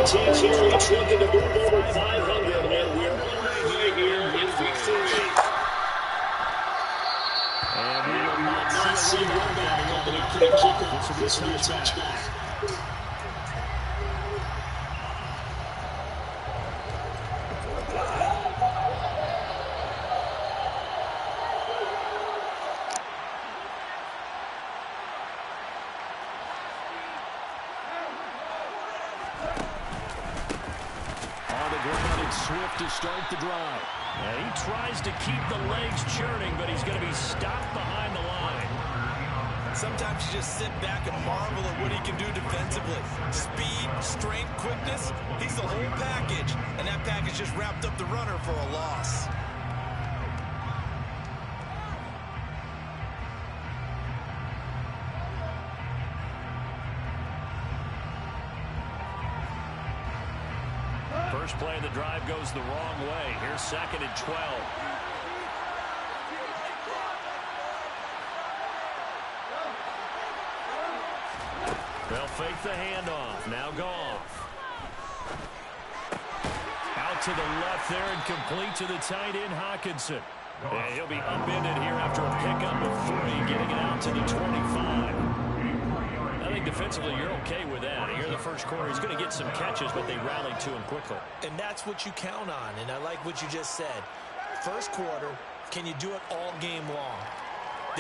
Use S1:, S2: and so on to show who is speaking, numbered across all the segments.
S1: team here each looking to move over 500, and we're underway here in week 3.
S2: And we will not see one back on the kickoff. This will be a touchback.
S3: Swift to start the drive. And he tries to keep the legs churning, but he's going to be stopped behind the line.
S4: Sometimes you just sit back and marvel at what he can do defensively. Speed, strength, quickness, he's the whole package. And that package just wrapped up the runner for a loss.
S3: First play of the drive goes the wrong way. Here's 2nd and 12. They'll fake the handoff. Now Goff. Out to the left there and complete to the tight end, Hockenson. And he'll be upended here after a pickup of 3, getting it out to the 25. I think defensively you're okay with that. Here in the first quarter, he's going to get some catches, but they rallied to him quickly.
S4: And that's what you count on, and I like what you just said. First quarter, can you do it all game long?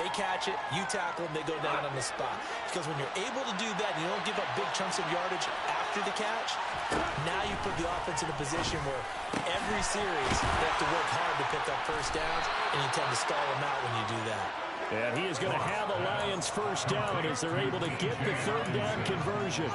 S4: They catch it, you tackle them, they go down on the spot. Because when you're able to do that, and you don't give up big chunks of yardage after the catch, now you put the offense in a position where every series they have to work hard to pick up first downs, and you tend to stall them out when you do that.
S3: And he is going to have the Lions first down as they're able to get the third down conversion.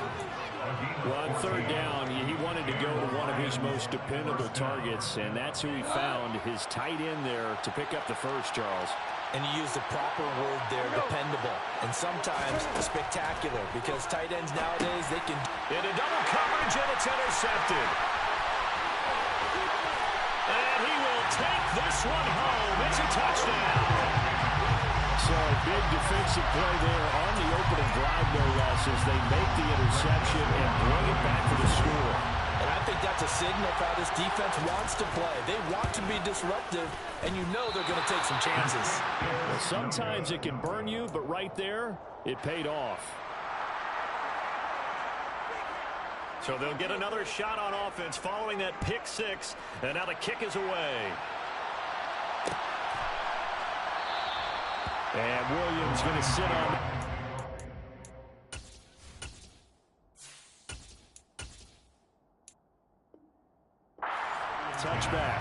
S3: Well, on third down, he wanted to go to one of his most dependable targets, and that's who he found, his tight end there, to pick up the first, Charles.
S4: And you use the proper word there, dependable, and sometimes spectacular, because tight ends nowadays, they can...
S3: Into double coverage, and it's intercepted. And he will take this one home. It's a touchdown. So big defensive play there on the opening drive, no less, as they make the interception and bring it back for the score.
S4: And I think that's a signal of how this defense wants to play. They want to be disruptive, and you know they're going to take some chances.
S3: Well, sometimes it can burn you, but right there, it paid off. So they'll get another shot on offense following that pick 6, and now the kick is away. And Williams going to sit on. Touchback.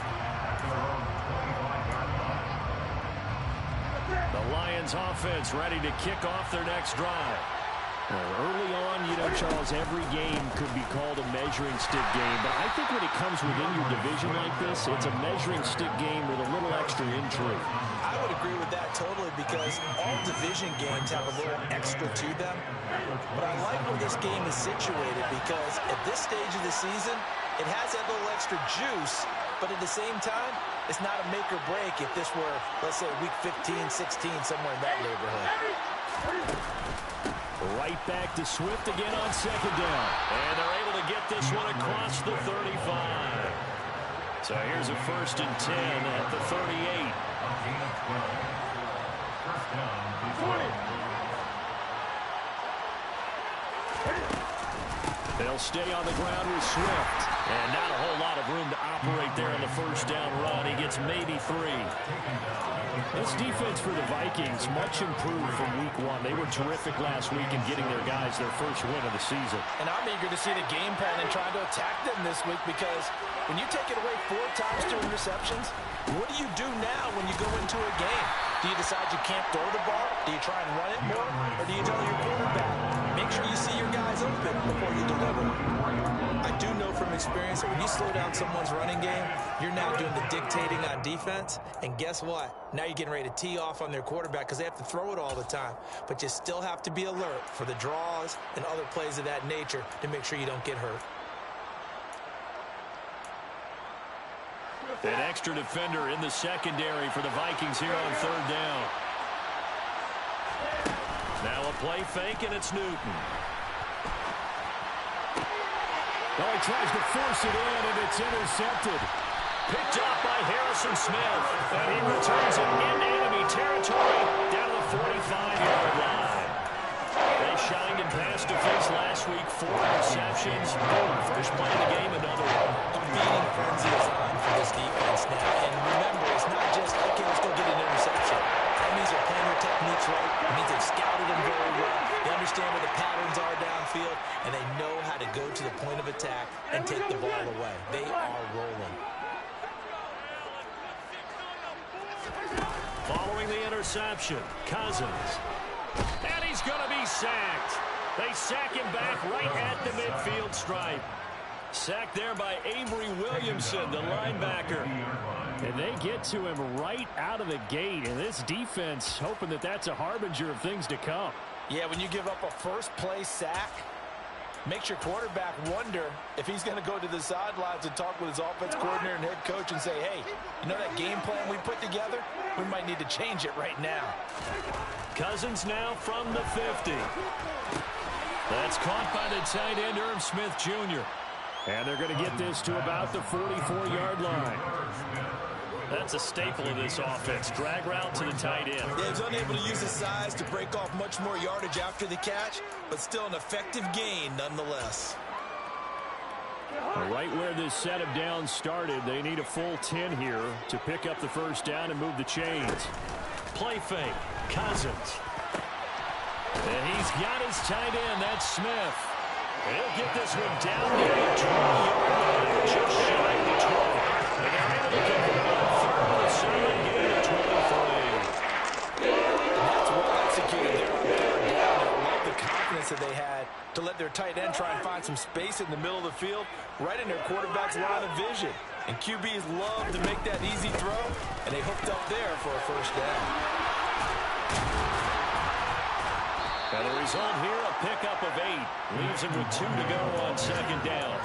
S3: The Lions offense ready to kick off their next drive. Early on, you know, Charles, every game could be called a measuring stick game. But I think when it comes within your division like this, it's a measuring stick game with a little extra intrigue.
S4: I would agree with that totally, because all division games have a little extra to them. But I like where this game is situated, because at this stage of the season, it has that little extra juice. But at the same time, it's not a make or break if this were, let's say, week 15, 16, somewhere in that neighborhood.
S3: Right back to Swift again on 2nd down. And they're able to get this one across the 35. So here's a 1st and 10 at the 38. They'll stay on the ground with Swift. And not a whole lot of room to operate there on the 1st down run. He gets maybe 3. This defense for the Vikings, much improved from week 1. They were terrific last week in getting their guys their first win of the season.
S4: And I'm eager to see the game plan and trying to attack them this week, because when you take it away 4 times to interceptions, what do you do now when you go into a game? Do you decide you can't throw the ball? Do you try and run it more? Or do you tell your quarterback, make sure you see your guys open before you deliver? I do know from experience that when you slow down someone's running game, you're now doing the dictating on defense. And guess what? Now you're getting ready to tee off on their quarterback, because they have to throw it all the time. But you still have to be alert for the draws and other plays of that nature to make sure you don't get hurt.
S3: An extra defender in the secondary for the Vikings here on 3rd down. Now a play fake, and it's Newton. Oh, he tries to force it in, and it's intercepted. Picked off by Harrison Smith. And he returns it in enemy territory down to the 45-yard line. They shined in pass defense last week. 4 interceptions. First play of the game, another one.
S4: A beating frenzy is on for this defense now. And remember, it's not just, okay, let's go get an interception. That means they're playing their techniques right. It means they've scouted them very well. They understand where the patterns are downfield, and they know how to go to the point of attack and take the ball away. They are rolling.
S3: Following the interception, Cousins. And he's going to be sacked. They sack him back right at the midfield stripe. Sacked there by Avery Williamson, the linebacker. And they get to him right out of the gate. And this defense hoping that that's a harbinger of things to come.
S4: Yeah, when you give up a first-play sack, makes your quarterback wonder if he's going to go to the sidelines and talk with his offense coordinator and head coach and say, hey, you know that game plan we put together? We might need to change it right now.
S3: Cousins now from the 50. That's caught by the tight end, Irv Smith Jr. And they're going to get this to about the 44-yard line. That's a staple of this offense. Drag route to the tight end.
S4: Yeah, he's unable to use his size to break off much more yardage after the catch, but still an effective gain nonetheless.
S3: Right where this set of downs started, they need a full 10 here to pick up the first down and move the chains. Play fake. Cousins. And he's got his tight end. That's Smith. And he'll get this one down to the 20-yard line. Just shy of the 20. And they're able to convert on third and 7, get it to 23.
S4: That's well executed there on third down. I love the confidence that they had to let their tight end try and find some space in the middle of the field, right in their quarterback's line of vision. And QBs love to make that easy throw, and they hooked up there for a first down.
S3: And the result here, a pickup of 8. Leaves him with 2 to go on second down.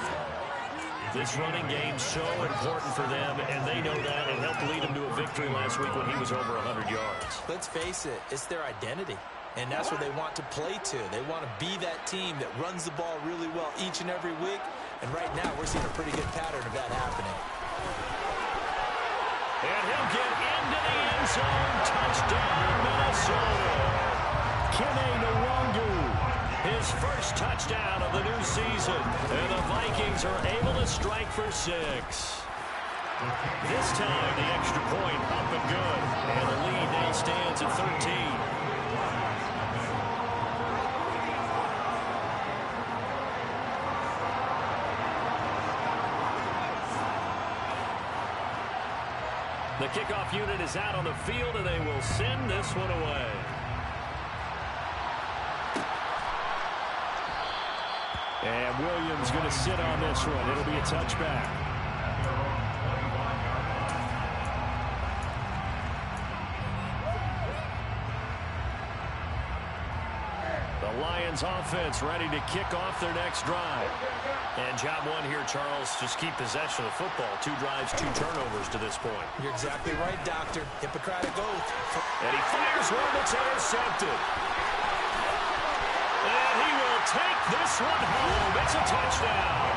S3: This running game's so important for them, and they know that. It helped lead him to a victory last week when he was over 100 yards.
S4: Let's face it, it's their identity, and that's what they want to play to. They want to be that team that runs the ball really well each and every week, and right now we're seeing a pretty good pattern of that happening.
S3: And he'll get into the end zone. Touchdown, Minnesota. Kene Nwangu, his first touchdown of the new season. And the Vikings are able to strike for 6. This time, the extra point up and good. And the lead now stands at 13. The kickoff unit is out on the field, and they will send this one away. And Williams going to sit on this one. It'll be a touchback. The Lions offense ready to kick off their next drive. And job one here, Charles, just keep possession of the football. 2 drives, 2 turnovers to this point.
S4: You're exactly right, Doctor. Hippocratic oath.
S3: And he fires one that's intercepted. And he will take this one home. It's a touchdown.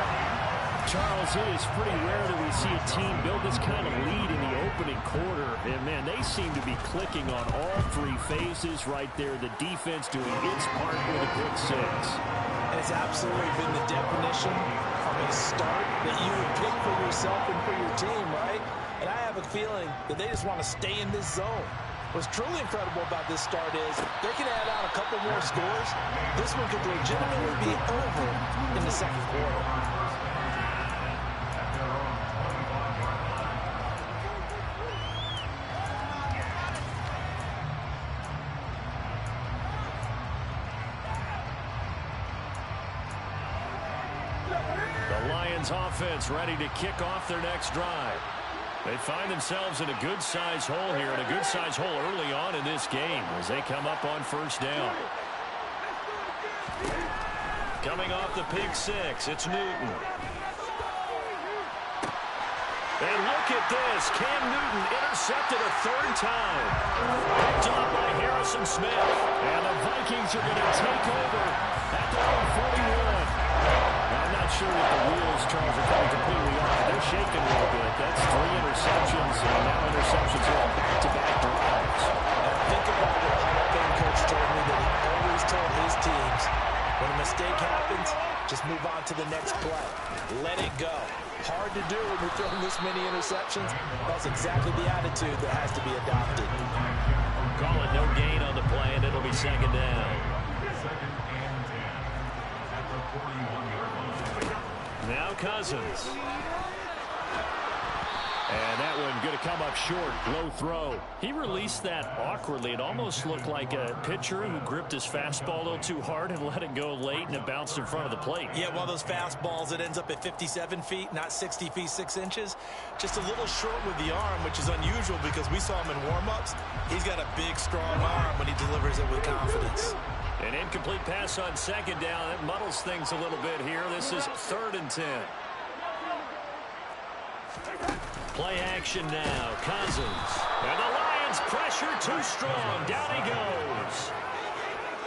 S3: Charles, it is pretty rare that we see a team build this kind of lead in the opening quarter. And, man, they seem to be clicking on all 3 phases right there. The defense doing its part with a pick 6.
S4: It's absolutely been the definition of a start that you would pick for yourself and for your team, right? And I have a feeling that they just want to stay in this zone. What's truly incredible about this start is they can add on a couple more scores. This one could legitimately be over in the second quarter.
S3: The Lions offense ready to kick off their next drive. They find themselves in a good-sized hole here, and a good-sized hole early on in this game as they come up on first down. Coming off the pick 6, it's Newton. And look at this. Cam Newton intercepted a 3rd time. Picked up by Harrison Smith. And the Vikings are going to take over at their own 41. I'm not sure that the wheels, Charles, are coming completely off. They're shaking a little bit. That's 3 interceptions, and now interceptions here on back-to-back drives.
S4: Think about what Hall of Fame coach told me that he always told his teams, when a mistake happens, just move on to the next play. Let it go. Hard to do when you're throwing this many interceptions. That's exactly the attitude that has to be adopted.
S3: Call it no gain on the play, and it'll be second down. Now Cousins. And that one going to come up short. Low throw. He released that awkwardly. It almost looked like a pitcher who gripped his fastball a little too hard and let it go late, and it bounced in front of the plate.
S4: Yeah, one of those fastballs that ends up at 57 feet, not 60 feet, 6 inches. Just a little short with the arm, which is unusual because we saw him in warm-ups. He's got a big, strong arm when he delivers it with confidence.
S3: An incomplete pass on second down. That muddles things a little bit here. This is 3rd and 10. Play action now. Cousins. And the Lions pressure too strong. Down he goes.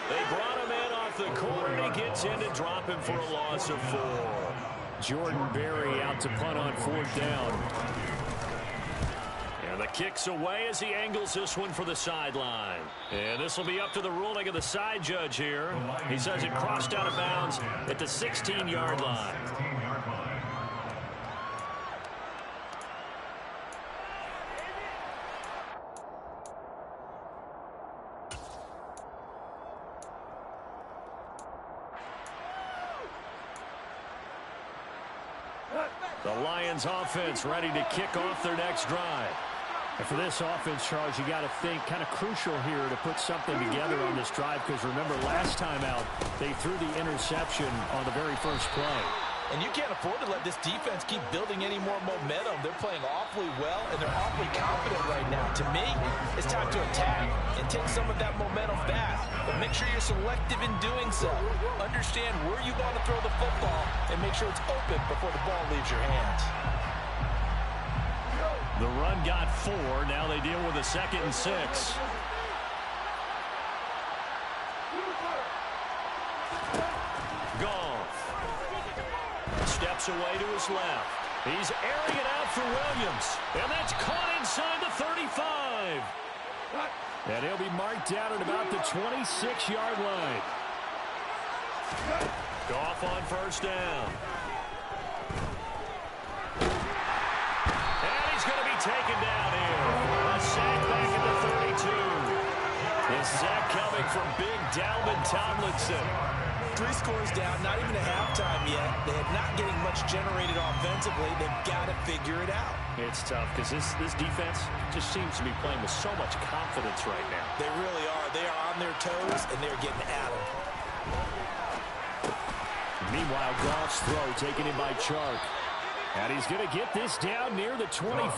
S3: They brought him in off the corner. He gets in to drop him for a loss of 4. Jordan Berry out to punt on 4th down. And the kick's away as he angles this one for the sideline. And this will be up to the ruling of the side judge here. He says it crossed out of bounds at the 16-yard line. The Lions offense ready to kick off their next drive. And for this offense, Charles, you got to think kind of crucial here to put something together on this drive, because remember last time out they threw the interception on the very first play.
S4: And you can't afford to let this defense keep building any more momentum. They're playing awfully well, and they're awfully confident right now. To me, it's time to attack and take some of that momentum back. But make sure you're selective in doing so. Understand where you want to throw the football and make sure it's open before the ball leaves your hands.
S3: The run got 4. Now they deal with a 2nd and 6. Goff steps away to his left. He's airing it out for Williams. And that's caught inside the 35. And he'll be marked down at about the 26-yard line. Goff on 1st down. And he's going to be taken down here. A sack back at the 32. The sack coming from big Dalvin Tomlinson.
S4: 3 scores down, not even a halftime yet. They are not getting much generated offensively. They've got to figure it out.
S3: It's tough because this defense just seems to be playing with so much confidence right now.
S4: They really are. They are on their toes, and they're getting at them.
S3: Meanwhile, Goff's throw taken in by Chark. And he's going to get this down near the 25. Well,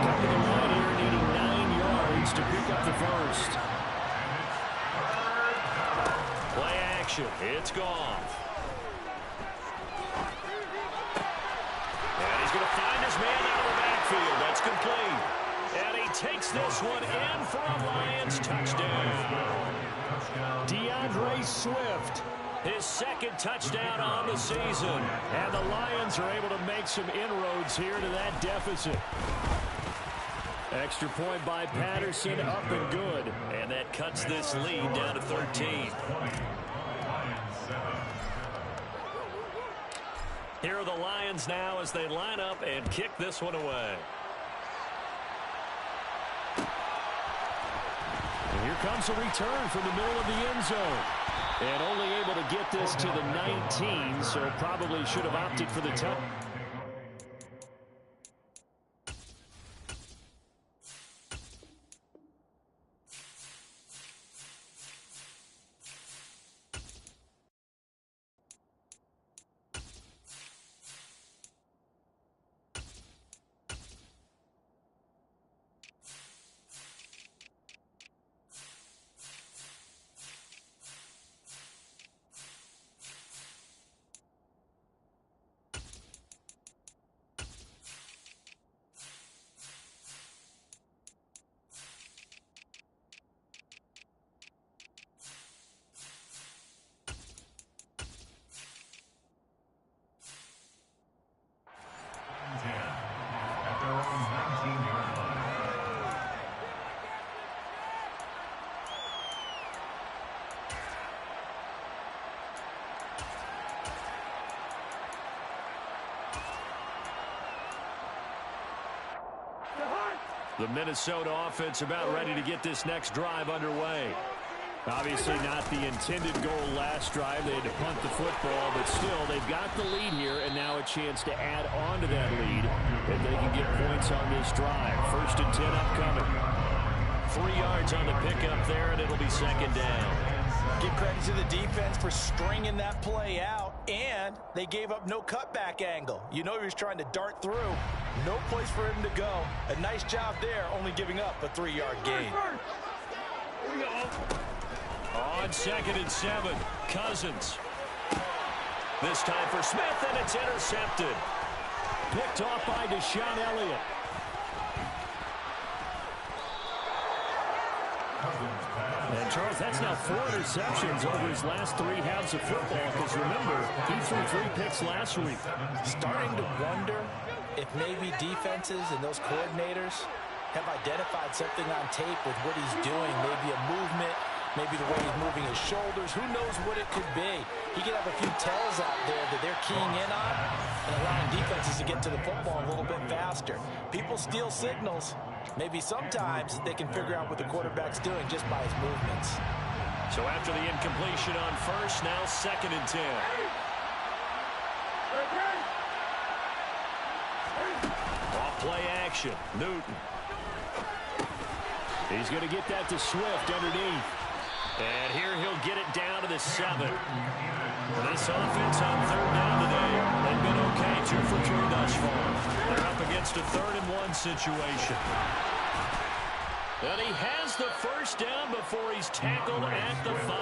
S3: coming to the line here, needing 9 yards to pick up the first. Play action. It's Goff. And he's going to find his man out of the backfield. That's complete. And he takes this one in for a Lions touchdown. DeAndre Swift, his 2nd touchdown on the season. And the Lions are able to make some inroads here to that deficit. Extra point by Patterson, up and good. And that cuts this lead down to 13. Here are the Lions now as they line up and kick this one away. And here comes a return from the middle of the end zone. And only able to get this to the 19, so probably should have opted for the touch. The Minnesota offense about ready to get this next drive underway. Obviously not the intended goal last drive. They had to punt the football, but still, they've got the lead here, and now a chance to add on to that lead if they can get points on this drive. 1st and 10 upcoming. 3 yards on the pickup there, and it'll be 2nd down.
S4: Give credit to the defense for stringing that play out, and they gave up no cutback angle. You know he was trying to dart through. No place for him to go. A nice job there, only giving up a 3-yard gain.
S3: On 2nd and 7, Cousins. This time for Smith, and it's intercepted. Picked off by Deshaun Elliott. And, Charles, that's now 4 interceptions over his last 3 halves of football, because, remember, he threw 3 picks last week.
S4: Starting to wonder if maybe defenses and those coordinators have identified something on tape with what he's doing, maybe a movement, maybe the way he's moving his shoulders. Who knows what it could be? He could have a few tells out there that they're keying in on and allowing defenses to get to the football a little bit faster. People steal signals. Maybe sometimes they can figure out what the quarterback's doing just by his movements.
S3: So after the incompletion on 1st, now 2nd and 10. Off play action. Newton. He's going to get that to Swift underneath. And here he'll get it down to the 7. This offense on 3rd down today, they've been okay, 2 for 3 thus far. They're up against a 3rd and 1 situation. And he has the 1st down before he's tackled at the 5.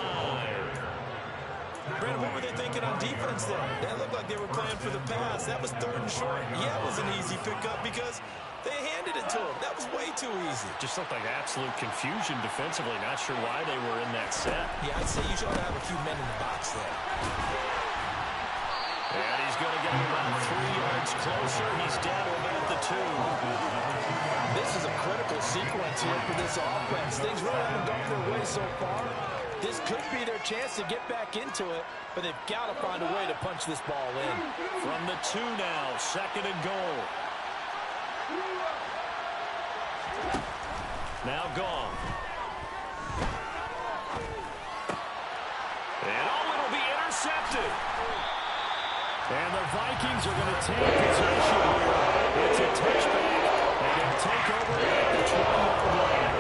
S4: Brandon, what were they thinking on defense there? That looked like they were playing for the pass. That was 3rd and short. Yeah, it was an easy pickup because they handed it to him. That was way too easy.
S3: Just looked like absolute confusion defensively. Not sure why they were in that set.
S4: Yeah, I'd say you should have a few men in the box there.
S3: And he's going to get him about 3 yards closer. He's down to about the 2.
S4: This is a critical sequence here for this offense. Things really haven't gone their way so far. This could be their chance to get back into it, but they've got to find a way to punch this ball in.
S3: From the 2 now, 2nd and goal. Now gone. And it'll be intercepted. And the Vikings are going to take possession here. It's a touchback. And they'll take over at the 20-yard line.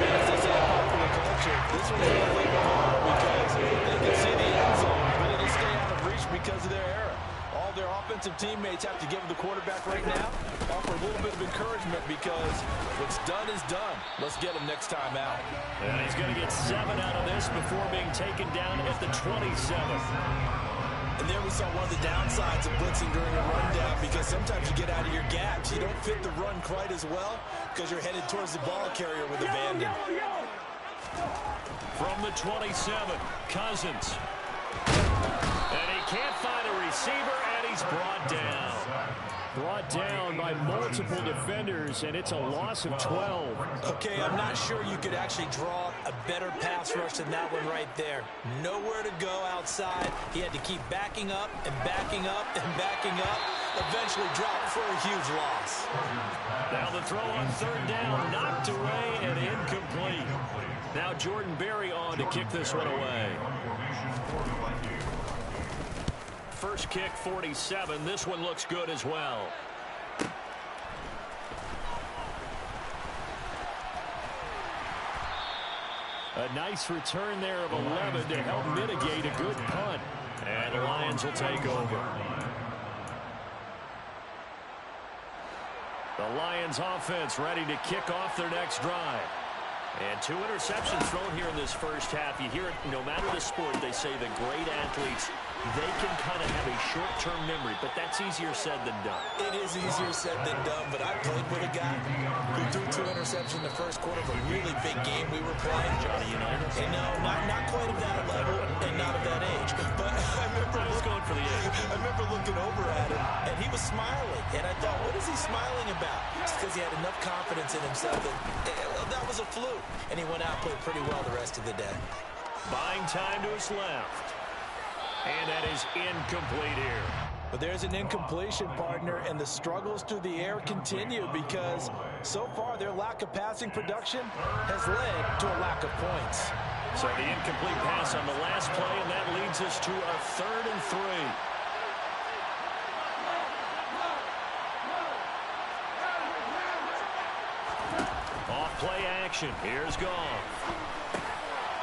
S4: As they say in popular culture, this one's going to leave hard because they can see the end zone, but it'll stay out of reach because of their error. All their offensive teammates have to give the quarterback right now, offer a little bit of encouragement because what's done is done. Let's get him next time out.
S3: And he's going to get 7 out of this before being taken down at the 27th.
S4: And there we saw one of the downsides of blitzing during a rundown because sometimes you get out of your gaps. You don't fit the run quite as well because you're headed towards the ball carrier with abandon.
S3: From the 27, Cousins. And he can't find a receiver, and he's brought down. Brought down by multiple defenders, and it's a loss of 12.
S4: Okay, I'm not sure you could actually draw a better pass rush than that one right there. Nowhere to go outside. He had to keep backing up and backing up and backing up. Eventually dropped for a huge loss.
S3: Now the throw on 3rd down, knocked away and incomplete. Now Jordan Berry on to kick this one away. First kick, 47. This one looks good as well. A nice return there of 11 to help mitigate a good punt. And the Lions will take over. The Lions offense ready to kick off their next drive. And 2 interceptions thrown here in this first half. You hear it, no matter the sport, they say the great athletes, they can kind of have a short-term memory, but that's easier said than done.
S4: It is easier said than done, but I played with a guy who threw 2 interceptions in the first quarter of a really big game we were playing.
S3: Johnny Unitas?
S4: And no, not quite of that level and not of that age. But I remember looking over at him, and he was smiling. And I thought, what is he smiling about? It's because he had enough confidence in himself that was a fluke. And he went out and played pretty well the rest of the day.
S3: Buying time to his left. And that is incomplete here.
S4: But there's an incompletion, partner, and the struggles through the air continue because So far, their lack of passing production has led to a lack of points.
S3: So the incomplete pass on the last play, and that leads us to a 3rd and 3. Off play action. Here's Goff.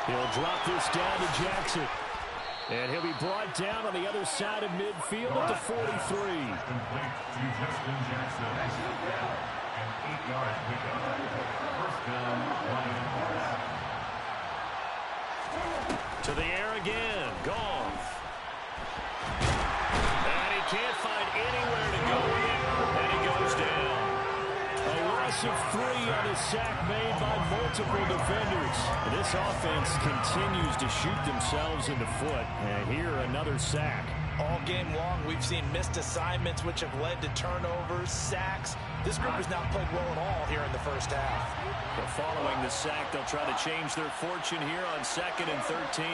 S3: He'll drop this down to Jackson. And he'll be brought down on the other side of midfield at the 43.
S5: Complete to Justin Jackson. An 8-yard pickup. First down, Lions.
S3: To the air again. Goff. And he can't find anywhere to go in. And he goes down. A loss of 3 on a sack made by multiple defenders. And this offense continues to shoot themselves in the foot. And here, another sack.
S4: All game long, we've seen missed assignments, which have led to turnovers, sacks. This group has not played well at all here in the first half.
S3: But following the sack, they'll try to change their fortune here on 2nd and 13.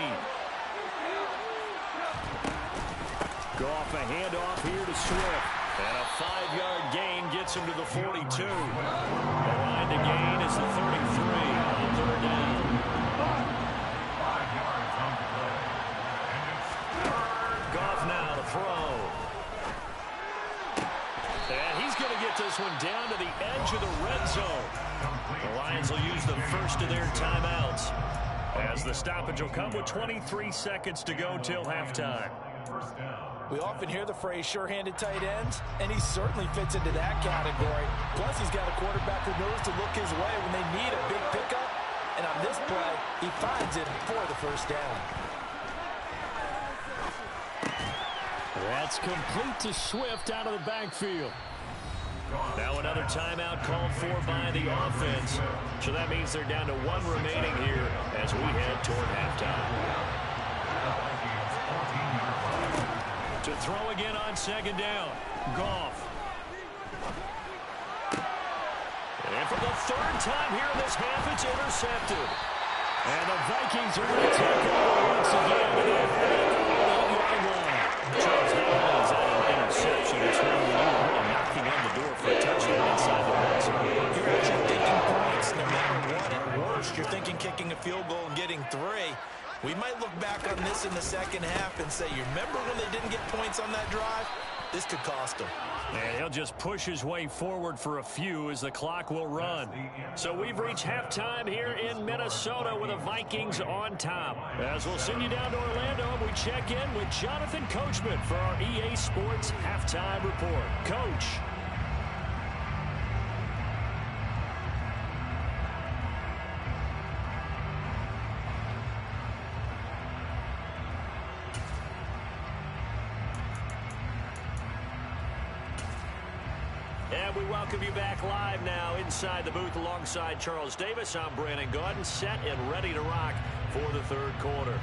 S3: Goff, a handoff here to Swift. And a 5-yard gain gets him to the 42. The line to gain is the 33 on 3rd down.
S5: 5 yards on the play. And it's
S3: Goff now to throw. And he's going to get this one down to the edge of the red zone. The Lions will use the first of their timeouts, as the stoppage will come with 23 seconds to go till halftime.
S5: first down.
S4: We often hear the phrase sure-handed tight ends, and he certainly fits into that category. Plus, he's got a quarterback who knows to look his way when they need a big pickup. And on this play, he finds it for the first down.
S3: That's complete to Swift out of the backfield. Now another timeout called for by the offense. So that means they're down to 1 remaining here as we head toward halftime. To throw again on 2nd down. Goff. And for the 3rd time here in this half, it's intercepted. And the Vikings are going to take over once again with that 8-yard line. Charles, not only is that an interception, it's one where you are knocking on the door for a touchdown inside the red zone.
S4: You're actually thinking points no matter what. At worst, you're thinking kicking a field goal and getting 3. We might look back on this in the second half and say, you remember when they didn't get points on that drive? This could cost them.
S3: And he'll just push his way forward for a few as the clock will run. So we've reached halftime here in Minnesota with the Vikings on top. As we'll send you down to Orlando, and we check in with Jonathan Coachman for our EA Sports Halftime Report. Coach. And we welcome you back live now inside the booth alongside Charles Davis. I'm Brandon Gaudin, set and ready to rock for the 3rd quarter.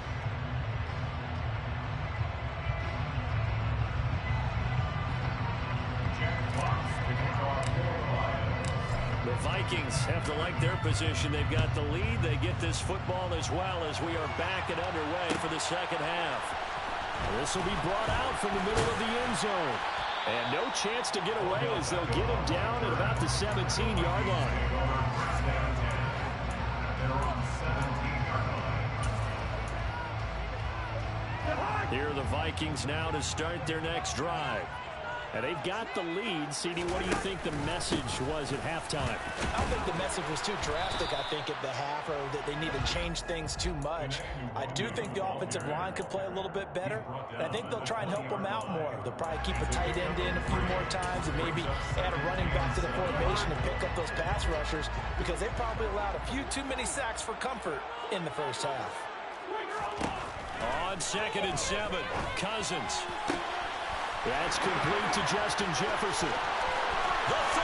S3: The Vikings have to like their position. They've got the lead. They get this football as well as we are back and underway for the second half. This will be brought out from the middle of the end zone. And no chance to get away as they'll get him down at about the 17-yard line. Here are the Vikings now to start their next drive. And they've got the lead. CD, what do you think the message was at halftime?
S4: I don't think the message was too drastic, I think, at the half, or that they need to change things too much. I do think the offensive line could play a little bit better, and I think they'll try and help them out more. They'll probably keep a tight end in a few more times and maybe add a running back to the formation and pick up those pass rushers, because they probably allowed a few too many sacks for comfort in the first half.
S3: On 2nd and 7, Cousins. That's complete to Justin Jefferson. The 30,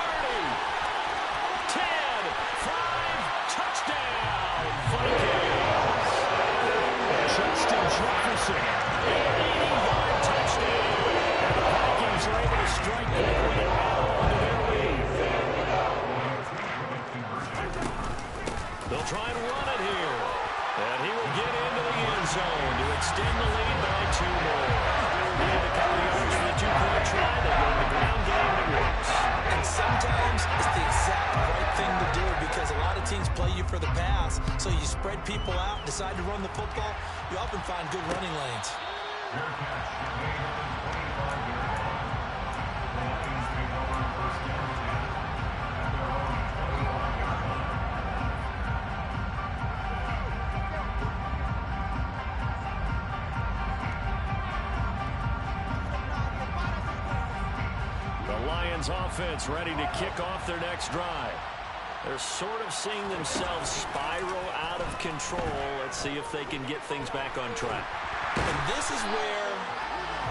S3: 10, 5, touchdown, Vikings. Justin Jefferson, an 80-yard touchdown. And the Vikings are able to strike back with an arrow into their lead. They'll try and run it here. And he will get into the end zone to extend the lead by 2 more. He had a couple yards for the 2-point try. They go to the ground game that works.
S4: And sometimes it's the exact right thing to do because a lot of teams play you for the pass. So you spread people out, decide to run the football. You often find good running lanes.
S5: Fair catch. Gain of 25-yard line. The Lions take over first down 10 at their own 25-yard line.
S3: The Lions offense ready to kick off their next drive. They're sort of seeing themselves spiral out of control. Let's see if they can get things back on track.
S4: And this is where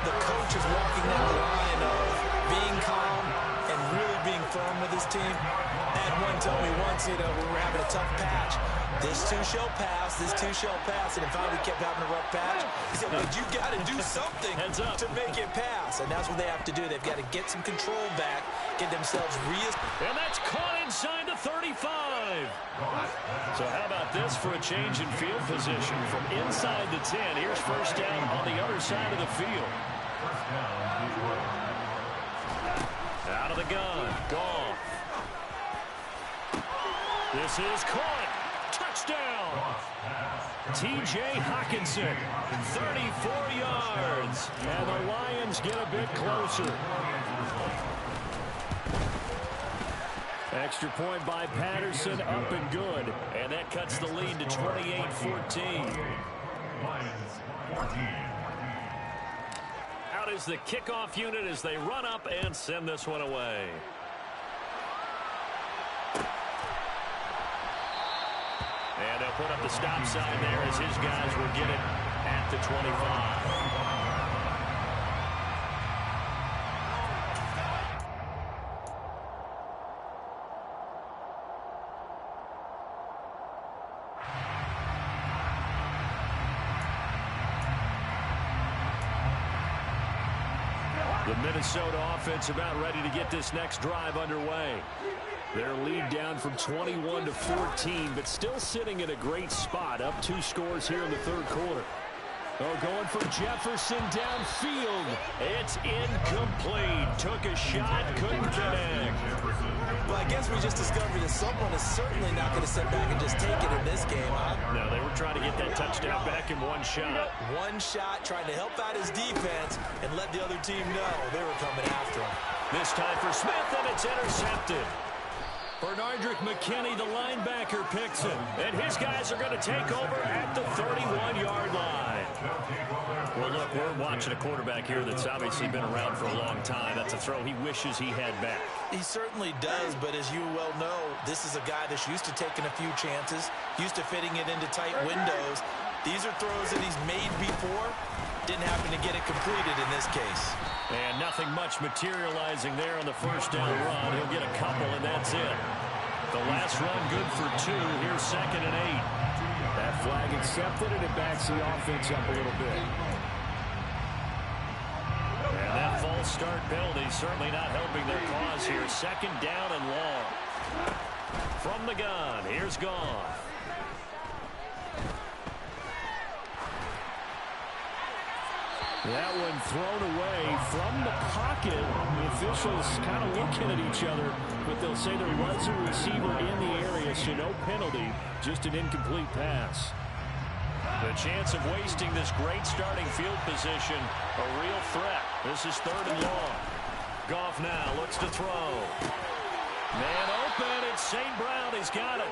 S4: the coach is walking down the line of being calm and really being firm with his team. I had one tell me once, we were having a tough patch. This too shall pass, this too shall pass. And finally we kept having a rough patch. He said, but you got to do something to make it pass. And that's what they have to do. They've got to get some control back, get themselves
S3: And that's caught inside the 35. So how about this for a change in field position from inside the 10. Here's first down on the other side of the field.
S5: First down, Detroit.
S3: Out of the gun, Goff. This is caught. Touchdown. T.J. Hockenson, 34 yards. And the Lions get a bit closer. Extra point by Patterson, up and good. And that cuts the lead to 28-14.
S5: Lions 14.
S3: Out is the kickoff unit as they run up and send this one away. And they'll put up the stop sign there as his guys will get it at the 25. The Minnesota offense about ready to get this next drive underway. Their lead down from 21 to 14, but still sitting in a great spot, up 2 scores here in the third quarter. Oh, going for Jefferson downfield. It's incomplete. Took a shot, couldn't connect.
S4: Well, I guess we just discovered that someone is certainly not going to sit back and just take it in this game, huh?
S3: No, they were trying to get that touchdown back in one shot.
S4: One shot, trying to help out his defense and let the other team know they were coming after him.
S3: This time for Smith, and it's intercepted. Bernardrick McKinney, the linebacker, picks it. And his guys are going to take over at the 31-yard line. Well, look, we're watching a quarterback here that's obviously been around for a long time. That's a throw he wishes he had back.
S4: He certainly does, but as you well know, this is a guy that's used to taking a few chances, used to fitting it into tight windows. These are throws that he's made before. Didn't happen to get it completed in this case.
S3: And nothing much materializing there on the first down run. He'll get a couple, and that's it. The last run good for 2. Here's 2nd and 8.
S6: That flag accepted, and it backs the offense up a little bit.
S3: And that false start penalty certainly not helping their cause here. 2nd down and long. From the gun, here's Goff. That one thrown away from the pocket. The officials kind of looking at each other, but they'll say there was a receiver in the area, so no penalty, just an incomplete pass. The chance of wasting this great starting field position, a real threat. This is 3rd and long. Goff now looks to throw. Man open, it's St. Brown, he's got it.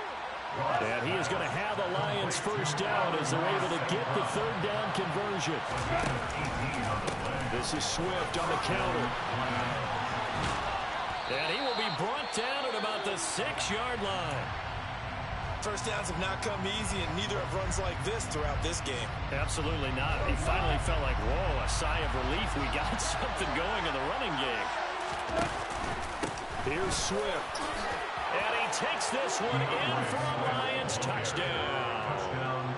S3: And he is going to have the Lions first down as they're able to get the 3rd down conversion. This is Swift on the counter. And he will be brought down at about the 6-yard line.
S4: First downs have not come easy, and neither have runs like this throughout this game.
S3: Absolutely not. He finally felt like, whoa, a sigh of relief. We got something going in the running game. Here's Swift. And he takes this one in for a Lions touchdown.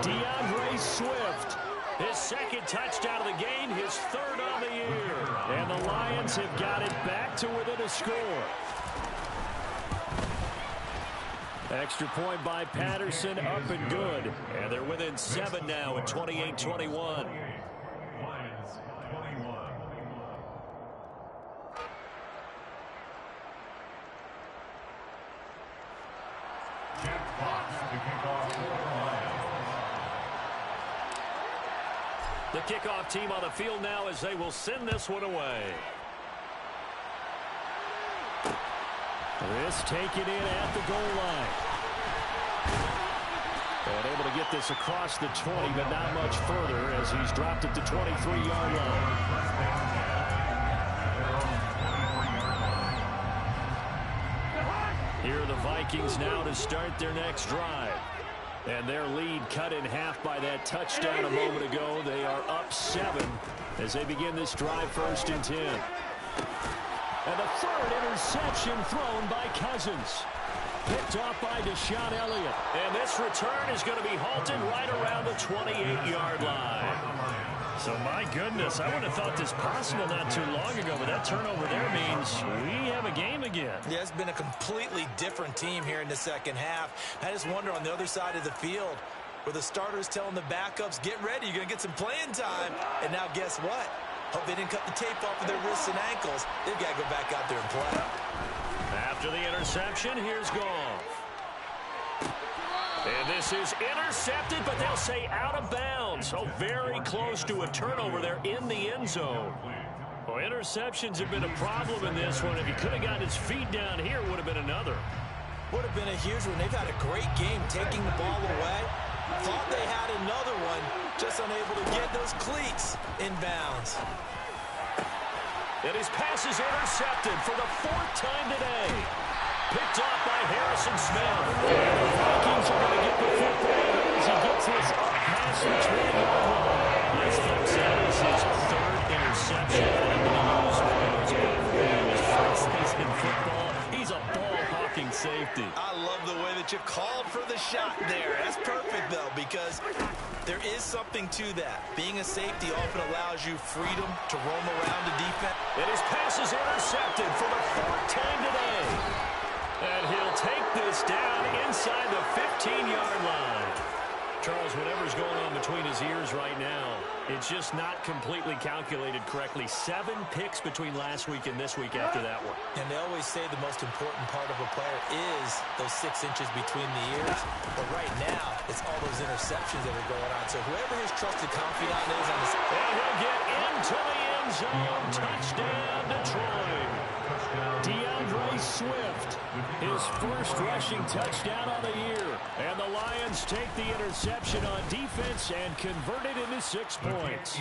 S3: DeAndre Swift, his 2nd touchdown of the game, his 3rd on the year. And the Lions have got it back to within a score. Extra point by Patterson, up and good. And they're within 7 now at 28-21.
S5: Lions 21.
S3: The kickoff team on the field now as they will send this one away.
S6: This taken in at the goal line. And able to get this across the 20, but not much further as he's dropped it to 23-yard line.
S3: Here are the Vikings now to start their next drive. And their lead cut in half by that touchdown a moment ago. They are up 7 as they begin this drive 1st and 10.
S6: And the third interception thrown by Cousins. Picked off by Deshaun Elliott.
S3: And this return is going to be halted right around the 28-yard line. So, my goodness, I would have thought this possible not too long ago, but that turnover there means we have a game again.
S4: Yeah, it's been a completely different team here in the second half. I just wonder on the other side of the field where the starters telling the backups, get ready, you're going to get some playing time. And now guess what? Hope they didn't cut the tape off of their wrists and ankles. They've got to go back out there and play.
S3: After the interception, here's Goff. And this is intercepted, but they'll say out of bounds. So very close to a turnover there in the end zone. Well, interceptions have been a problem in this one. If he could have gotten his feet down here, it would have been another.
S4: Would have been a huge one. They've had a great game taking the ball away. Thought they had another one, just unable to get those cleats in bounds.
S3: And his pass is intercepted for the 4th time today. Picked off by Harrison Smith.
S6: And the Vikings are going to get the football as he gets this up past the 20-yard line.
S3: Yes, folks, that is his 3rd interception. I'm going to use one of those famous phrases in football. He's a ball-hawking safety.
S4: I love the way that you called for the shot there. That's perfect, though, because there is something to that. Being a safety often allows you freedom to roam around the defense.
S3: And his pass is intercepted for the 4th time today. And he'll take this down inside the 15-yard line. Charles, whatever's going on between his ears right now, it's just not completely calculated correctly. 7 picks between last week and this week after that one.
S4: And they always say the most important part of a player is those 6 inches between the ears. But right now, it's all those interceptions that are going on. So whoever his trusted confidant is on this...
S3: And he'll get into the end zone. Touchdown, Detroit.
S6: DeAndre Swift, his first rushing touchdown of the year. And the Lions take the interception on defense and convert it into 6 points.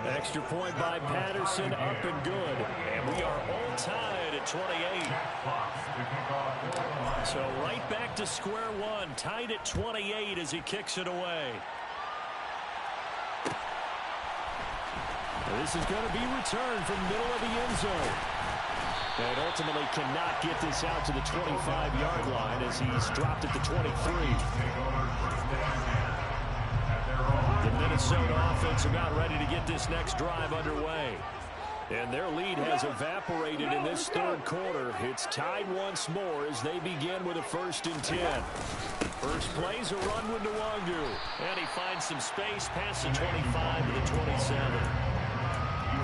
S6: Extra point by Patterson, up and good. And we are all tied at 28. So right back to square one, tied at 28 as he kicks it away. This is going to be returned from middle of the end zone. And ultimately cannot get this out to the 25-yard line as he's dropped at the 23. The Minnesota offense about ready to get this next drive underway. And their lead has evaporated in this 3rd quarter. It's tied once more as they begin with a 1st and 10. First play's a run with Nwangu.
S3: And he finds some space past the 25 to the 27.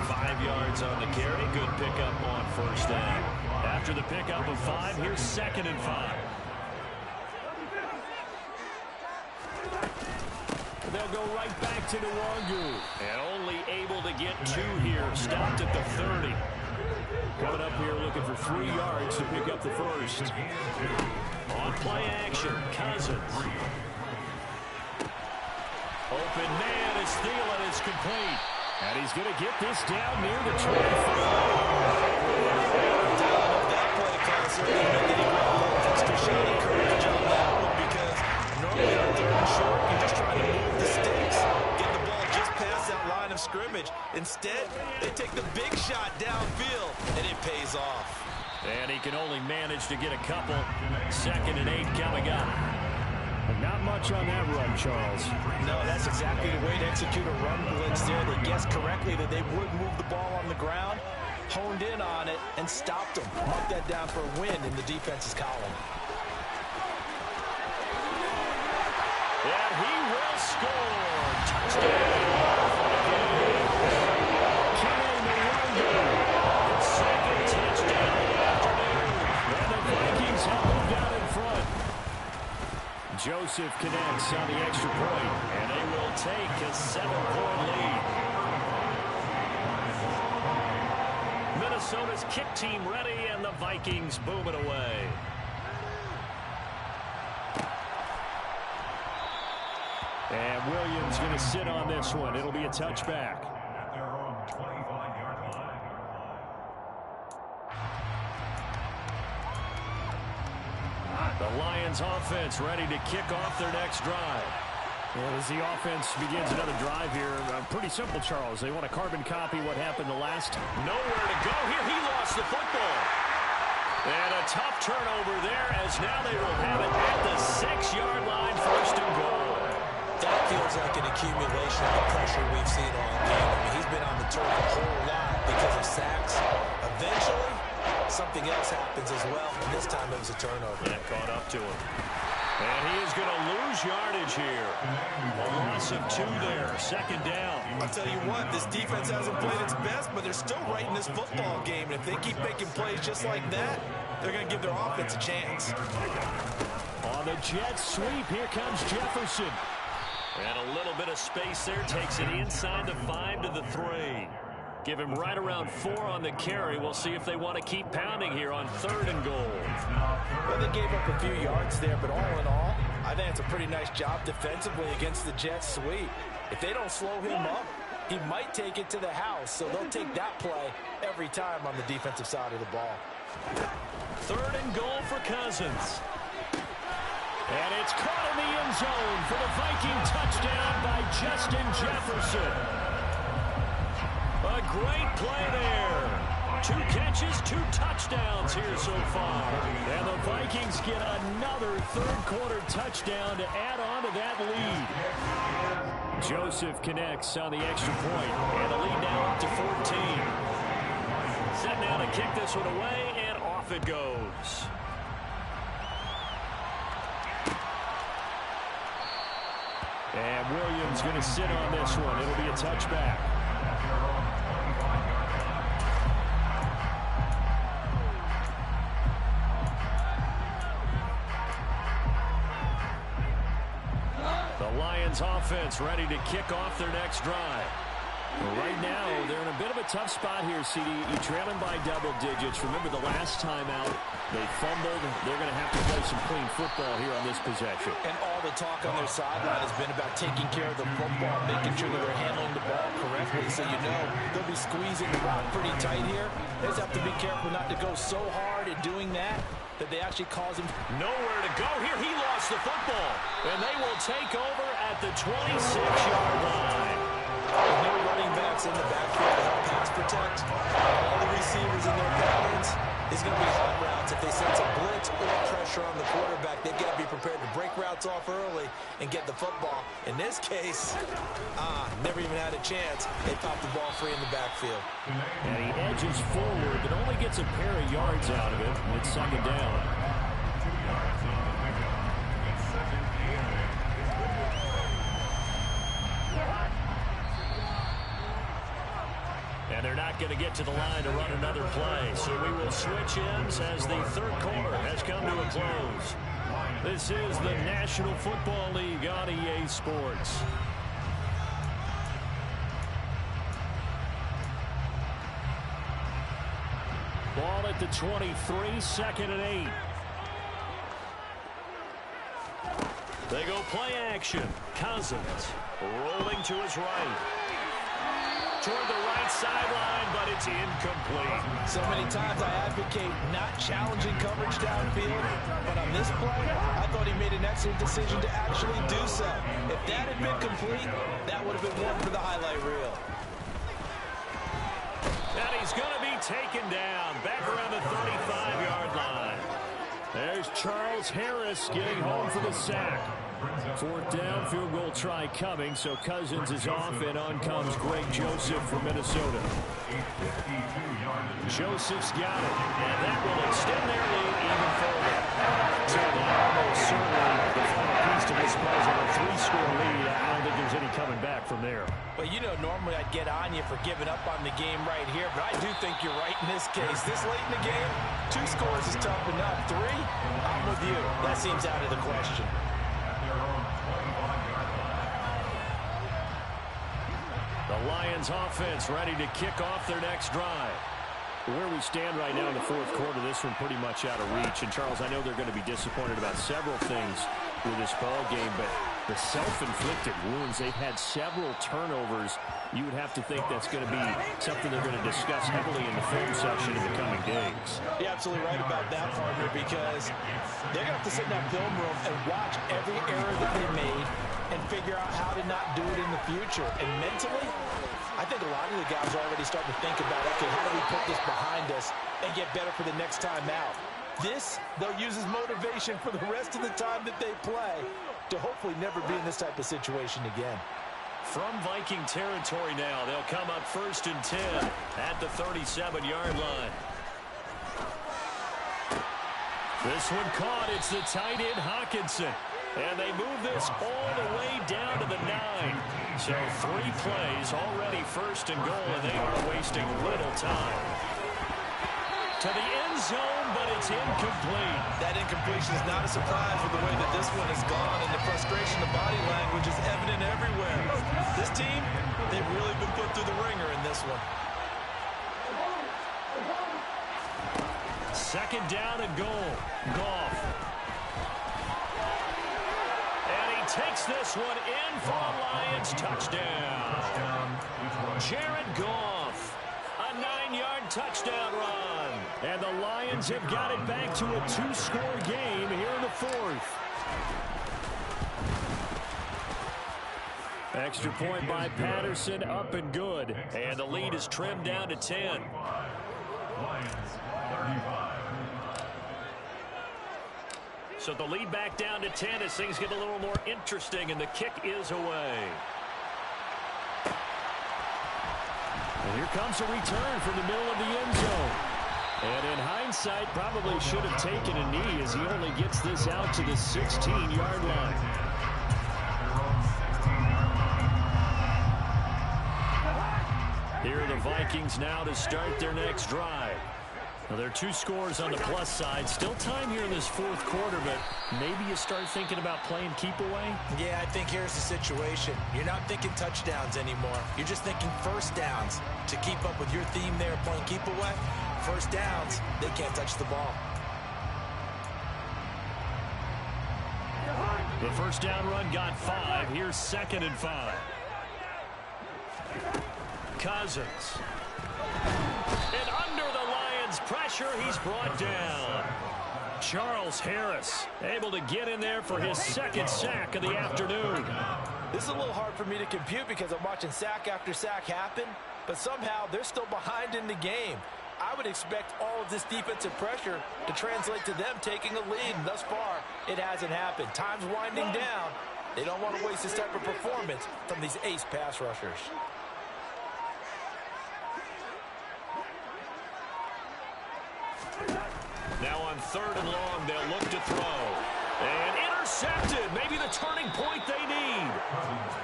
S3: 5 yards on the carry. Good pickup on 1st down. After the pickup of 5, here's 2nd and 5.
S6: They'll go right back to Nwangu.
S3: And only able to get 2 here. Stopped at the 30.
S6: Coming up here looking for 3 yards to pick up the 1st.
S3: On play action, Cousins. Open man is Thielen. It's complete.
S6: And he's going to get this down near the 25.
S4: That play call certainly meant that he brought a little extra shot of courage on that one because normally on 3rd and short, you're just trying to move the sticks, get the ball just past that line of scrimmage. Instead, they take the big shot downfield, and it pays off.
S3: And he can only manage to get a couple. 2nd and 8 coming up.
S6: Not much on that run, Charles.
S4: No, that's exactly the way to execute a run blitz there. They guessed correctly that they would move the ball on the ground, honed in on it, and stopped them. Mark that down for a win in the defense's column.
S3: And he will score. Touchdown.
S6: Joseph connects on the extra point, and they will take a 7-point lead. Minnesota's kick team ready, and the Vikings boom it away. And Williams going to sit on this one. It'll be a touchback.
S5: At their own 25-yard line.
S6: The Lions offense ready to kick off their next drive. Well, as the offense begins another drive here, pretty simple, Charles. They want to carbon copy what happened the last. Nowhere to go here. He lost the football. And a tough turnover there, as now they will have it at the 6-yard line, 1st and goal.
S4: That feels like an accumulation of the pressure we've seen all game. I mean, he's been on the turf a whole lot because of sacks. Eventually, something else happens as well. And this time it was a turnover.
S6: That caught up to him. And he is going to lose yardage here. A loss of 2 there. 2nd down.
S4: I'll tell you what, this defense hasn't played its best, but they're still right in this football game. And if they keep making plays just like that, they're going to give their offense a chance.
S6: On the jet sweep, here comes Jefferson. And a little bit of space there. Takes it inside the 5 to the 3. Give him right around 4 on the carry. We'll see if they want to keep pounding here on 3rd and goal.
S4: Well, they gave up a few yards there, but all in all, I think it's a pretty nice job defensively against the Jets sweep. If they don't slow him up, he might take it to the house, so they'll take that play every time on the defensive side of the ball.
S6: 3rd and goal for Cousins. And it's caught in the end zone for the Viking touchdown by Justin Jefferson. A great play there. 2 catches, 2 touchdowns here so far. And the Vikings get another 3rd quarter touchdown to add on to that lead. Joseph connects on the extra point, and the lead now up to 14. Set down to kick this one away, and off it goes. And Williams going to sit on this one. It'll be a touchback. The Lions offense ready to kick off their next drive. Right now, they're in a bit of a tough spot here, CD. You're trailing by double digits. Remember the last time out, they fumbled. They're going to have to play some clean football here on this possession.
S4: And all the talk on their sideline has been about taking care of the football, making sure that they're handling the ball correctly. So you know they'll be squeezing the rock pretty tight here. They just have to be careful not to go so hard at doing that they actually cause him
S6: nowhere to go here. He lost the football, and they will take over at the 26-yard line.
S4: With no running backs in the backfield to help pass protect, all the receivers in their patterns is going to be hot routes. If they sense a blitz or pressure on the quarterback, they've got to be prepared to break routes off early and get the football. In this case, never even had a chance. They popped the ball free in the backfield.
S6: And he edges forward, but only gets a pair of yards out of it. It's 2nd down. And they're not going to get to the line to run another play. So we will switch ends as the 3rd quarter has come to a close. This is the National Football League on EA Sports. Ball at the 23, 2nd and 8. They go play action. Cousins rolling to his right. Toward the right sideline, but it's incomplete.
S4: So many times I advocate not challenging coverage downfield, but on this play, I thought he made an excellent decision to actually do so. If that had been complete, that would have been one for the highlight reel.
S6: And he's going to be taken down back around the 35-yard line. There's Charles Harris getting home for the sack. 4th down, field goal try coming, so Cousins is off, and on comes Greg Joseph from Minnesota. Joseph's got it, and that will extend their lead even further. So that almost certainly the final piece to this puzzle, a 3-score lead. I don't think there's any coming back from there.
S4: Well, you know, normally I'd get on you for giving up on the game right here, but I do think you're right in this case. This late in the game, 2 scores is tough enough. 3, I'm with you. That seems out of the question.
S5: their own 25-yard line.
S6: The Lions offense ready to kick off their next drive. Where we stand right now in the fourth quarter, this one pretty much out of reach. And, Charles, I know they're going to be disappointed about several things with this ball game, but the self-inflicted wounds, they've had several turnovers. You would have to think that's going to be something they're going to discuss heavily in the film section in the coming days.
S4: You're absolutely right about that, partner, because they're going to have to sit in that film room and watch every error that they made and figure out how to not do it in the future. And mentally, I think a lot of the guys are already starting to think about, okay, how do we put this behind us and get better for the next time out? This, they'll use as motivation for the rest of the time that they play to hopefully never be in this type of situation again.
S6: From Viking territory now, they'll come up 1st and 10 at the 37-yard line. This one caught. It's the tight end, Hockenson. And they move this all the way down to the 9. So 3 plays, already 1st and goal, and they are wasting little time. To the end zone, but it's incomplete.
S4: That incompletion is not a surprise with the way that this one has gone, and the frustration, the body language is evident everywhere. This team, they've really been put through the ringer in this one.
S6: 2nd down and goal. Goff. And he takes this one in for a Lions touchdown. Jared Goff. A 9-yard touchdown run. And the Lions have got it back to a 2-score game here in the 4th. Extra point by Patterson, up and good. And the lead is trimmed down to 10.
S5: Lions, 35.
S6: So the lead back down to 10 as things get a little more interesting, and the kick is away. And here comes a return from the middle of the end zone. And in hindsight, probably should have taken a knee as he only gets this out to the 16-yard line. Here are the Vikings now to start their next drive. Now, there are 2 scores on the plus side. Still time here in this 4th quarter, but maybe you start thinking about playing keep away?
S4: Yeah, I think here's the situation. You're not thinking touchdowns anymore. You're just thinking 1st downs. To keep up with your theme there, playing keep away, 1st downs, they can't touch the ball.
S6: The 1st down run got 5. Here's 2nd and 5. Cousins. And under the Lions' pressure, he's brought down. Charles Harris able to get in there for his 2nd sack of the afternoon.
S4: This is a little hard for me to compute because I'm watching sack after sack happen, but somehow they're still behind in the game. I would expect all of this defensive pressure to translate to them taking a lead, and thus far, it hasn't happened. Time's winding down. They don't want to waste this type of performance from these ace pass rushers.
S6: Now on 3rd and long, they'll look to throw. And intercepted. Maybe the turning point they need.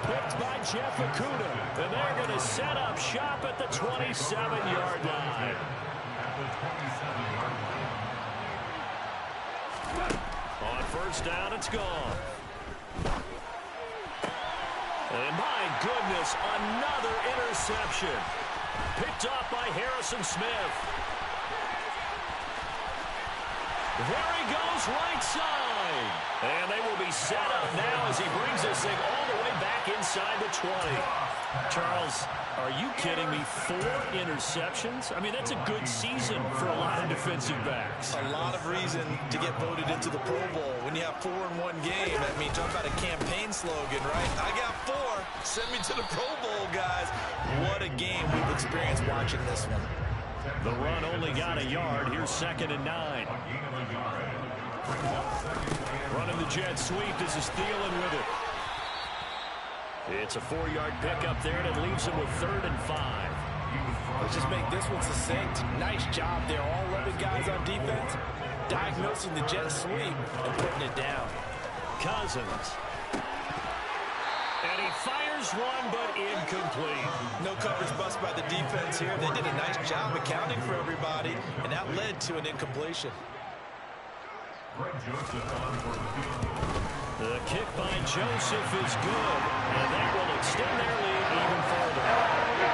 S6: Picked by Jeff Okudah. And they're going to set up shop at the 27-yard line. On 1st down, it's gone. And my goodness, another interception. Picked off by Harrison Smith. There he goes, right side. And they will be set up now as he brings this thing all the way back inside the 20. Charles, are you kidding me? 4 interceptions? I mean, that's a good season for a lot of defensive backs.
S4: A lot of reason to get voted into the Pro Bowl. When you have 4 in one game, I mean, talk about a campaign slogan, right? I got 4. Send me to the Pro Bowl, guys. What a game we've experienced watching this one.
S6: The run only got a yard. Here's 2nd and 9. Running the jet sweep. This is Thielen with it. It's a 4-yard pickup there, and it leaves him with 3rd and 5.
S4: Let's just make this one succinct. Nice job there. All 11 guys on defense diagnosing the jet sweep and putting it down.
S6: Cousins. And he fires one, but incomplete.
S4: No coverage bust by the defense here. They did a nice job accounting for everybody, and that led to an incompletion.
S6: The kick by Joseph is good, and that will extend their lead even further.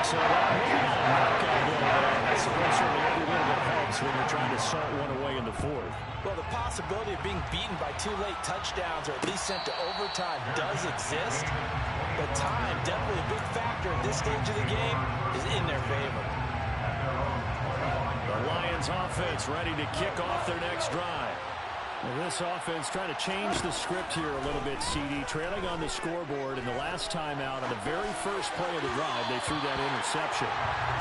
S6: So maybe not a knockout blow, but I suppose certainly every little bit helps when you're trying to salt one away in the fourth.
S4: Well, the possibility of being beaten by 2 late touchdowns or at least sent to overtime does exist, but time, definitely a big factor at this stage of the game, is in their favor.
S6: The Lions offense ready to kick off their next drive. Well, this offense trying to change the script here a little bit, CD. Trailing on the scoreboard in the last timeout on the very first play of the drive, they threw that interception.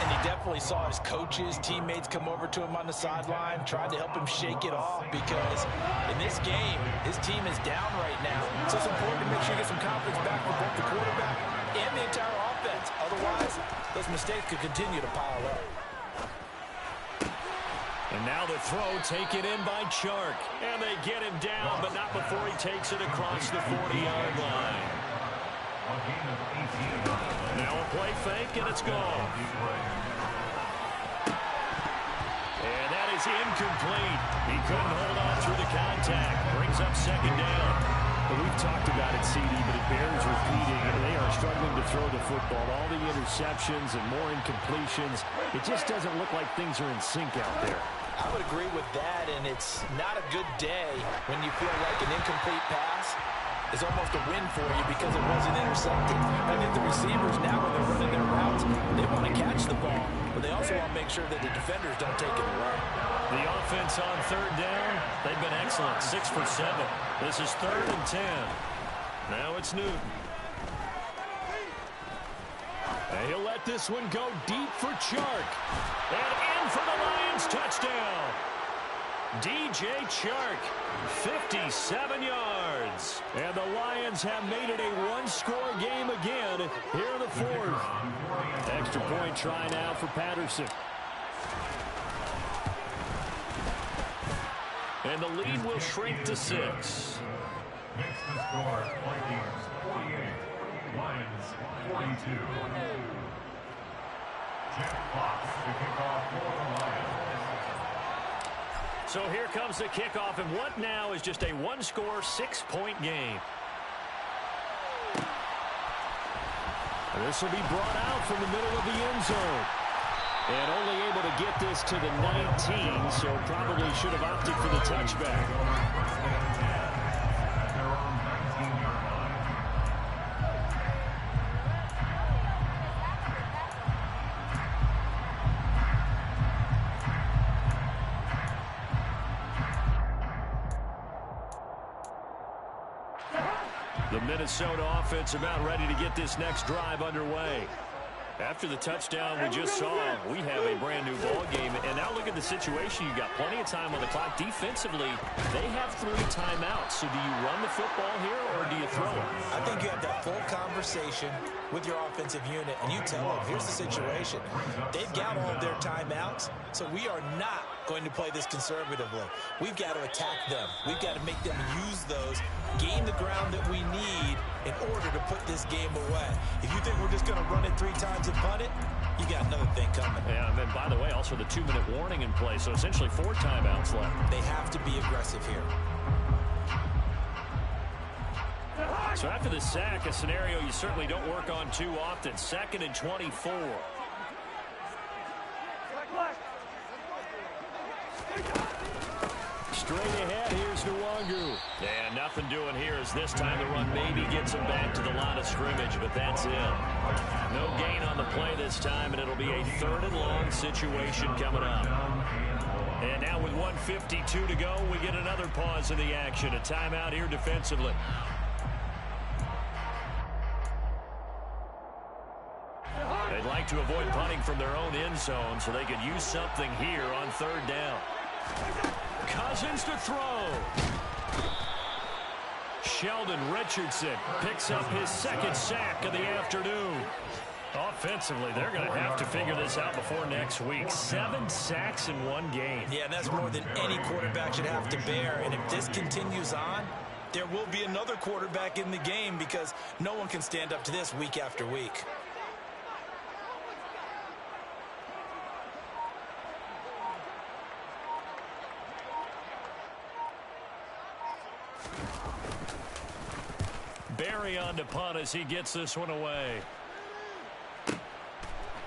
S4: And he definitely saw his coaches, teammates come over to him on the sideline, tried to help him shake it off because in this game, his team is down right now. So it's important to make sure you get some confidence back for both the quarterback and the entire offense. Otherwise, those mistakes could continue to pile up.
S6: And now the throw taken in by Chark. And they get him down, but not before he takes it across the 40-yard line. Now a play fake, and it's gone. And that is incomplete. He couldn't hold on through the contact. Brings up second down. Well, we've talked about it, CD, but it bears repeating. They are struggling to throw the football. All the interceptions and more incompletions. It just doesn't look like things are in sync out there.
S4: I would agree with that, and it's not a good day when you feel like an incomplete pass is almost a win for you because it wasn't intercepted. I think the receivers now, when they're running their routes, they want to catch the ball, but they also want to make sure that the defenders don't take it away.
S6: The offense on third down, they've been excellent, 6 for 7. This is 3rd and 10. Now it's Newton. And he'll let this one go deep for Chark. And in for the Lions touchdown. DJ Chark, 57 yards. And the Lions have made it a one-score game again here in the fourth. Extra point try now for Patterson. And the lead will shrink to 6.
S5: Next to score, Vikings 48, Lions 42. Jeff Fox to kick off for the Lions.
S6: So here comes the kickoff, and what now is just a one-score, 6-point game. And this will be brought out from the middle of the end zone. And only able to get this to the 19, so probably should have opted for the touchback. The Minnesota offense about ready to get this next drive underway. After the touchdown we just saw, we have a brand new ball game. And now look at the situation. You've got plenty of time on the clock. Defensively, they have 3 timeouts. So do you run the football here or do you throw it?
S4: I think you have that full conversation with your offensive unit, and you tell them, here's the situation. They've got all of their timeouts, so we are not going to play this conservatively. We've got to attack them. We've got to make them use those, gain the ground that we need in order to put this game away. If you think we're just going to run it 3 times and punt it, you got another thing coming.
S6: Yeah, and then, by the way, also the 2-minute warning in play, so essentially 4 timeouts left.
S4: They have to be aggressive here.
S6: So after the sack, a scenario you certainly don't work on too often. 2nd and 24. Straight ahead, here's Nwangu. And nothing doing here as this time the run maybe gets him back to the line of scrimmage, but that's it. No gain on the play this time, and it'll be a 3rd and long situation coming up. And now with 1:52 to go, we get another pause in the action. A timeout here defensively. They'd like to avoid punting from their own end zone so they could use something here on 3rd down. Cousins to throw. Sheldon Richardson picks up his 2nd sack of the afternoon. Offensively, they're going to have to figure this out before next week. 7 sacks in 1 game.
S4: Yeah, and that's more than any quarterback should have to bear. And if this continues on, there will be another quarterback in the game because no one can stand up to this week after week.
S3: Barry on to punt as he gets this one away.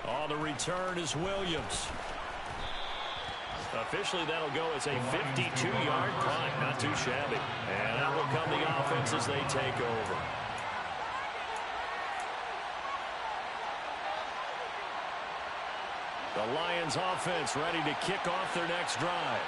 S3: On the return is Williams. Officially, that'll go as a 52-yard punt. Not too shabby. And out will come the offense as they take over. The Lions offense ready to kick off their next drive.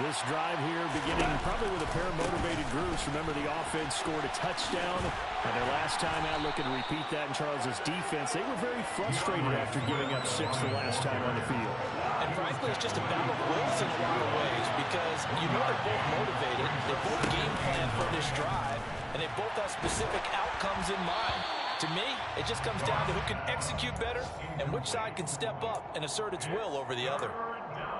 S6: This drive here beginning probably with a pair of motivated groups. Remember, the offense scored a touchdown, and their last time out looking to repeat that in Charles's defense. They were very frustrated after giving up 6 the last time on the field.
S4: And frankly, it's just a battle of wills in a lot of ways because you know they're both motivated. They both game plan for this drive, and they both have specific outcomes in mind. To me, it just comes down to who can execute better and which side can step up and assert its will over the other.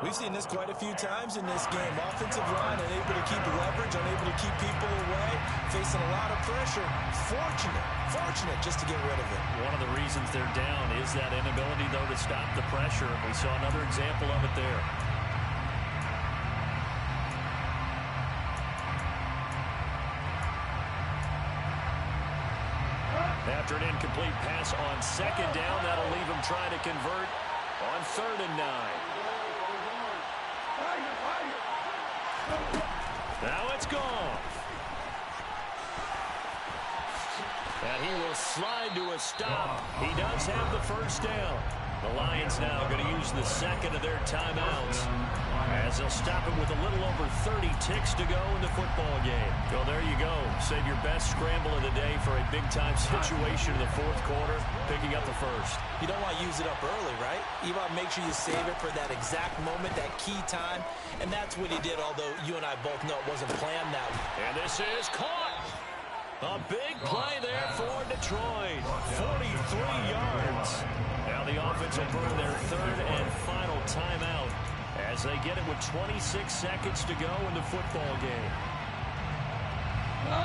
S7: We've seen this quite a few times in this game. Offensive line unable to keep leverage, unable to keep people away, facing a lot of pressure. Fortunate just to get rid of it.
S3: One of the reasons they're down is that inability, though, to stop the pressure. We saw another example of it there. After an incomplete pass on second down, that'll leave him trying to convert on 3rd and 9. Now it's gone. And he will slide to a stop. He does have the first down. The Lions now going to use the second of their timeouts as they'll stop it with a little over 30 ticks to go in the football game. So there you go. Save your best scramble of the day for a big-time situation in the 4th quarter, picking up the first.
S4: You don't want to use it up early, right? You want to make sure you save it for that exact moment, that key time. And that's what he did, although you and I both know it wasn't planned that way.
S3: And this is caught. A big play there for Detroit. 43 yards. Now the offense will burn their 3rd and final timeout as they get it with 26 seconds to go in the football game.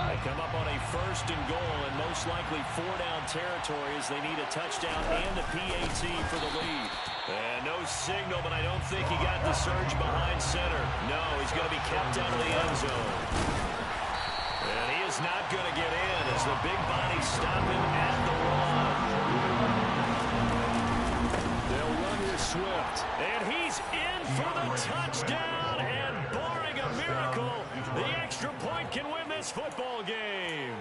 S3: They come up on a 1st and goal and most likely 4-down territory as they need a touchdown and a PAT for the lead. And no signal, but I don't think he got the surge behind center. No, he's going to be kept out of the end zone. And he is not going to get in as the big bodies stop him at the 1.
S6: They'll run with Swift.
S3: And he's in for the touchdown. And barring a miracle, the extra point can win this football game.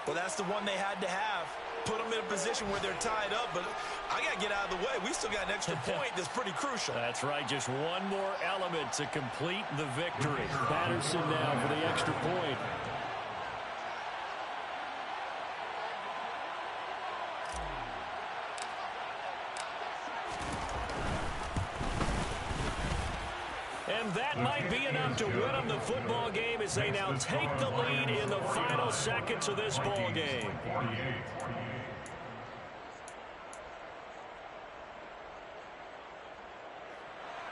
S7: Well, that's the one they had to have. Put them in a position where they're tied up, but I got to get out of the way. We still got an extra point that's pretty crucial.
S3: That's right. Just one more element to complete the victory.
S6: Patterson now for the extra point.
S3: And that might be enough to win them the football game as they now take the lead in the final seconds of this ball game.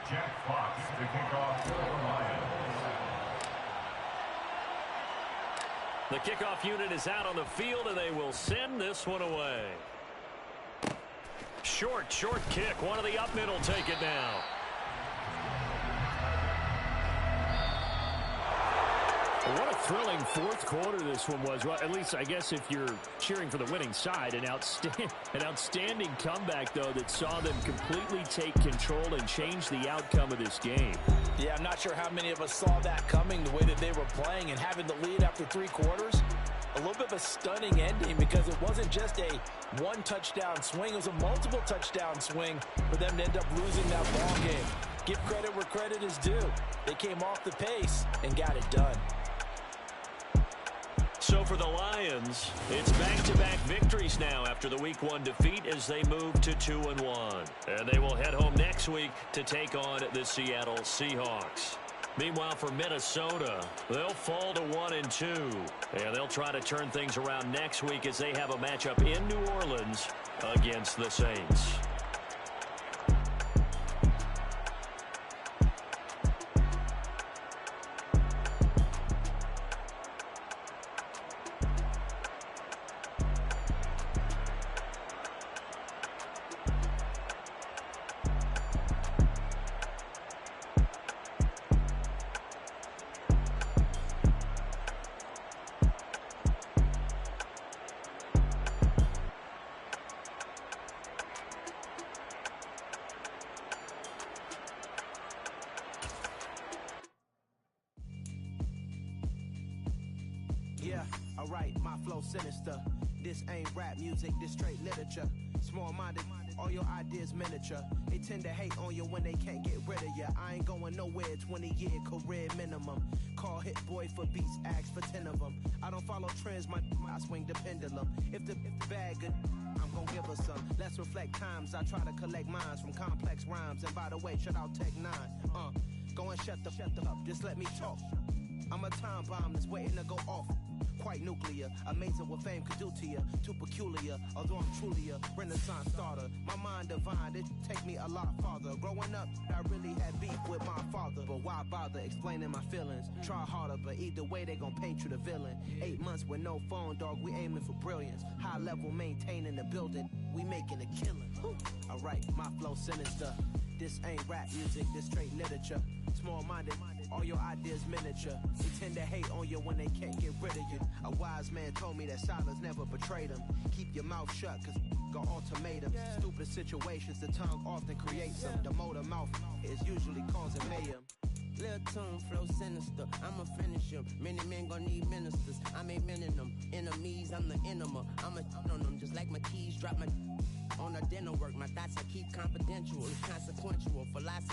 S5: Jack Fox to kick off for the Lions.
S3: The kickoff unit is out on the field, and they will send this one away. Short kick. One of the up middle take it now.
S6: What a thrilling 4th quarter this one was. Well, at least I guess if you're cheering for the winning side, an outstanding comeback, though, that saw them completely take control and change the outcome of this game.
S4: Yeah, I'm not sure how many of us saw that coming, the way that they were playing and having the lead after 3 quarters. A little bit of a stunning ending because it wasn't just a 1-touchdown swing. It was a multiple touchdown swing for them to end up losing that ball game. Give credit where credit is due. They came off the pace and got it done.
S3: So for the Lions, it's back-to-back victories now after the Week 1 defeat as they move to 2-1. And they will head home next week to take on the Seattle Seahawks. Meanwhile, for Minnesota, they'll fall to 1-2. And they'll try to turn things around next week as they have a matchup in New Orleans against the Saints.
S8: Alright, my flow sinister. This ain't rap music, this straight literature. Small-minded, all your ideas miniature. They tend to hate on you when they can't get rid of you. I ain't going nowhere, 20-year career minimum. Call Hit Boy for beats, ask for 10 of them. I don't follow trends, I swing the pendulum. If the bag good, I'm gon' give her some. Let's reflect times, I try to collect minds from complex rhymes. And by the way, shout out Tech 9. Go and shut the up, just let me talk. I'm a time bomb that's waiting to go off. Quite nuclear, amazing what fame could do to you. Too peculiar, although I'm truly a renaissance starter. My mind divine, it take me a lot farther. Growing up, I really had beef with my father. But why bother explaining my feelings? Try harder, but either way they gon' paint you the villain. 8 months with no phone, dog, we aiming for brilliance. High level maintaining the building, we making a killing. Alright, my flow sinister. This ain't rap music, this straight literature. Small-minded, all your ideas miniature. They tend to hate on you when they can't get rid of you. A wise man told me that silence never betrayed him. Keep your mouth shut, cause got ultimatums. Stupid situations, the tongue often creates them. The motor mouth is usually causing mayhem.
S9: Lil' tune, flow sinister, I'ma finish him. Many men gon' need ministers, I'm a men in them. Enemies, I'm the enema. I'ma on them, just like my keys, drop my on a dinner work. My thoughts I keep confidential, it's consequential. Philosophy